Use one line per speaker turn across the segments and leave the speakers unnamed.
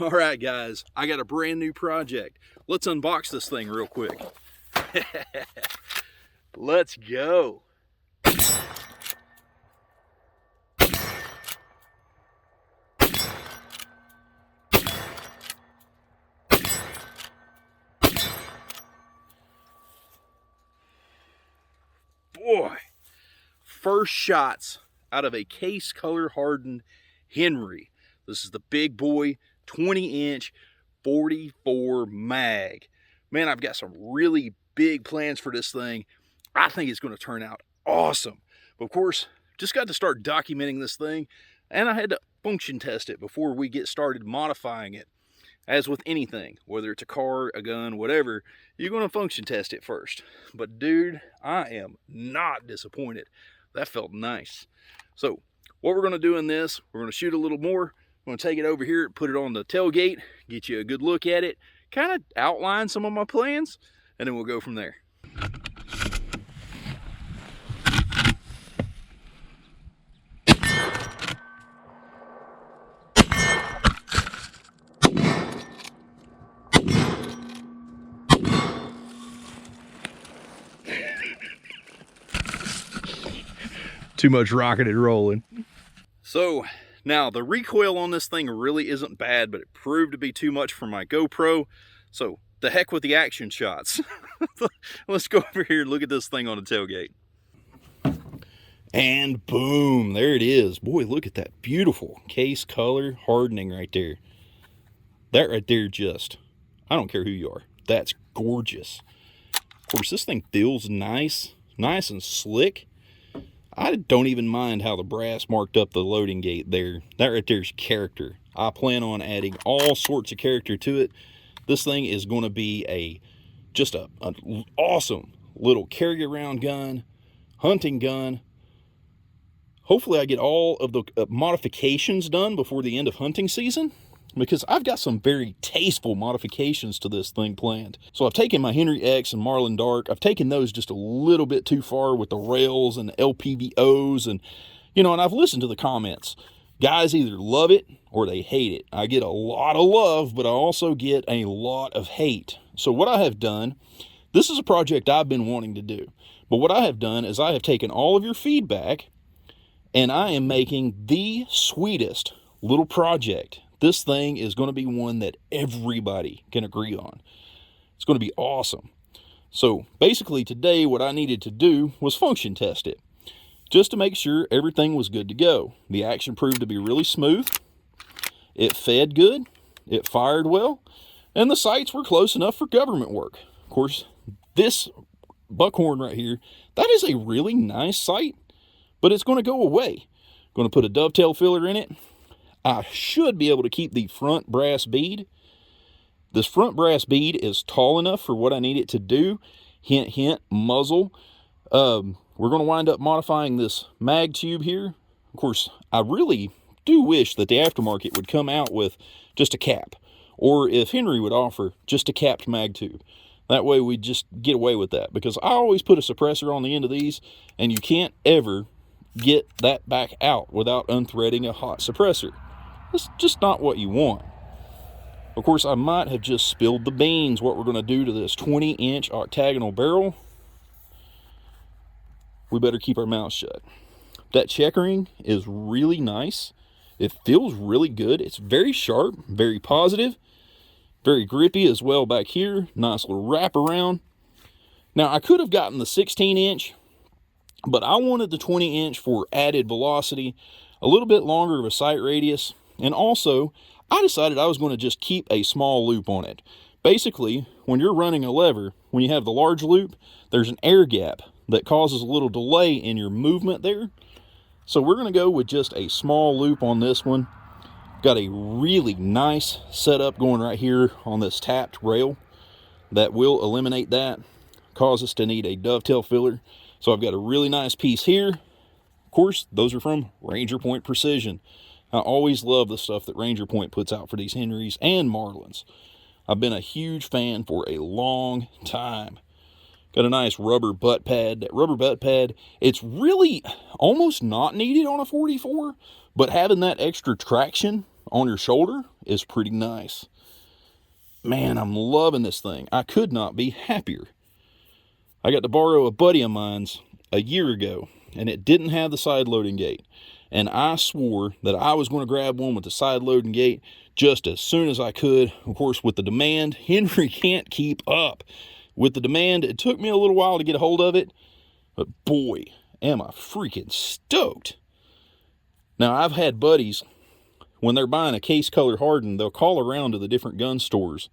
All right, guys, I got a brand new project. Let's unbox this thing real quick. Let's go. Boy, first shots out of a case color hardened Henry. This is the big boy 20-inch 44 mag. Man, I've got some really big plans for this thing. I think it's going to turn out awesome. But of course, just got to start documenting this thing, and I had to function test it before we get started modifying it. As with anything, whether it's a car, a gun, whatever, you're going to function test it first. But dude, I am not disappointed. That felt nice. So what we're going to do in this, we're going to shoot a little more. I'm going to take it over here, put it on the tailgate, get you a good look at it, kind of outline some of my plans, and then we'll go from there. Too much rocking and rolling. So now the recoil on this thing really isn't bad, but it proved to be too much for my GoPro. So the heck with the action shots. Let's go over here and look at this thing on the tailgate. And boom, there it is. Boy, look at that beautiful case color hardening right there. That right there just, I don't care who you are, that's gorgeous. Of course, this thing feels nice and slick. I don't even mind how the brass marked up the loading gate there. That right there is character. I plan on adding all sorts of character to it. This thing is going to be just an awesome little carry around gun, hunting gun. Hopefully I get all of the modifications done before the end of hunting season, because I've got some very tasteful modifications to this thing planned. So I've taken my Henry X and Marlin Dark, I've taken those just a little bit too far with the rails and the LPVOs, and and I've listened to the comments. Guys either love it or they hate it. I get a lot of love, but I also get a lot of hate. So what I have done, this is a project I've been wanting to do, but what I have done is I have taken all of your feedback and I am making the sweetest little project. This thing is going to be one that everybody can agree on. It's going to be awesome. So basically today what I needed to do was function test it, just to make sure everything was good to go. The action proved to be really smooth. It fed good. It fired well. And the sights were close enough for government work. Of course, this buckhorn right here, that is a really nice sight, but it's going to go away. Going to put a dovetail filler in it. I should be able to keep the front brass bead. This front brass bead is tall enough for what I need it to do. Hint, hint, muzzle. We're going to wind up modifying this mag tube here. Of course, I really do wish that the aftermarket would come out with just a cap, or if Henry would offer just a capped mag tube. That way we just get away with that, because I always put a suppressor on the end of these, and you can't ever get that back out without unthreading a hot suppressor. It's just not what you want. Of course, I might have just spilled the beans what we're going to do to this 20-inch octagonal barrel. We better keep our mouths shut. That checkering is really nice. It feels really good. It's very sharp, very positive, very grippy as well back here. Nice little wrap around. Now, I could have gotten the 16-inch, but I wanted the 20-inch for added velocity, a little bit longer of a sight radius, and also I decided I was going to just keep a small loop on it. Basically, when you're running a lever, when you have the large loop, there's an air gap that causes a little delay in your movement there. So we're going to go with just a small loop on this one. Got a really nice setup going right here on this tapped rail that will eliminate that, cause us to need a dovetail filler. So I've got a really nice piece here. Of course, those are from Ranger Point Precision. I always love the stuff that Ranger Point puts out for these Henrys and Marlins. I've been a huge fan for a long time. Got a nice rubber butt pad. That rubber butt pad, it's really almost not needed on a 44, but having that extra traction on your shoulder is pretty nice. Man, I'm loving this thing. I could not be happier. I got to borrow a buddy of mine's a year ago, and it didn't have the side loading gate. And I swore that I was going to grab one with the side loading gate just as soon as I could. Of course, with the demand, Henry can't keep up. With the demand, it took me a little while to get a hold of it, but boy, am I freaking stoked. Now, I've had buddies, when they're buying a case color Hardened, they'll call around to the different gun stores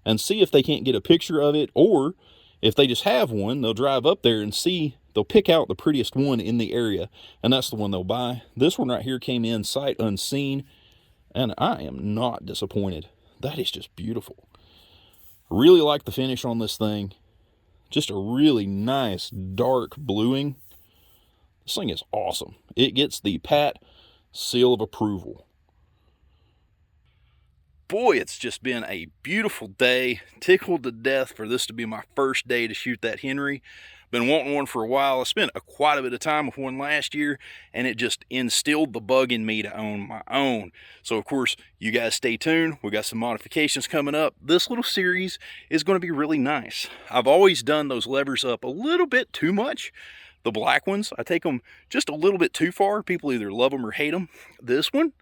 and see if they can't get a picture of it, or if they just have one, they'll drive up there and see, they'll pick out the prettiest one in the area, and that's the one they'll buy. This one right here came in sight unseen, and I am not disappointed. That is just beautiful. Really like the finish on this thing. Just a really nice dark bluing. This thing is awesome. It gets the Pat seal of approval. Boy, it's just been a beautiful day. Tickled to death for this to be my first day to shoot that Henry. Been wanting one for a while. I spent quite a bit of time with one last year, and it just instilled the bug in me to own my own. So, of course, you guys stay tuned. We got some modifications coming up. This little series is going to be really nice. I've always done those levers up a little bit too much. The black ones, I take them just a little bit too far. People either love them or hate them. This one,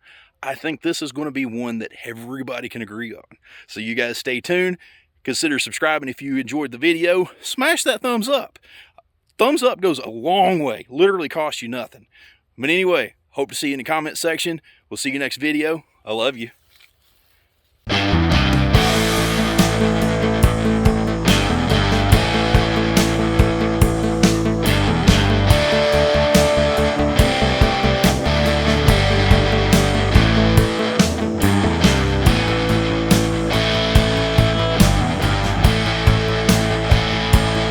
I think this is going to be one that everybody can agree on. So you guys stay tuned. Consider subscribing if you enjoyed the video. Smash that thumbs up. Thumbs up goes a long way. Literally costs you nothing. But anyway, hope to see you in the comment section. We'll see you next video. I love you.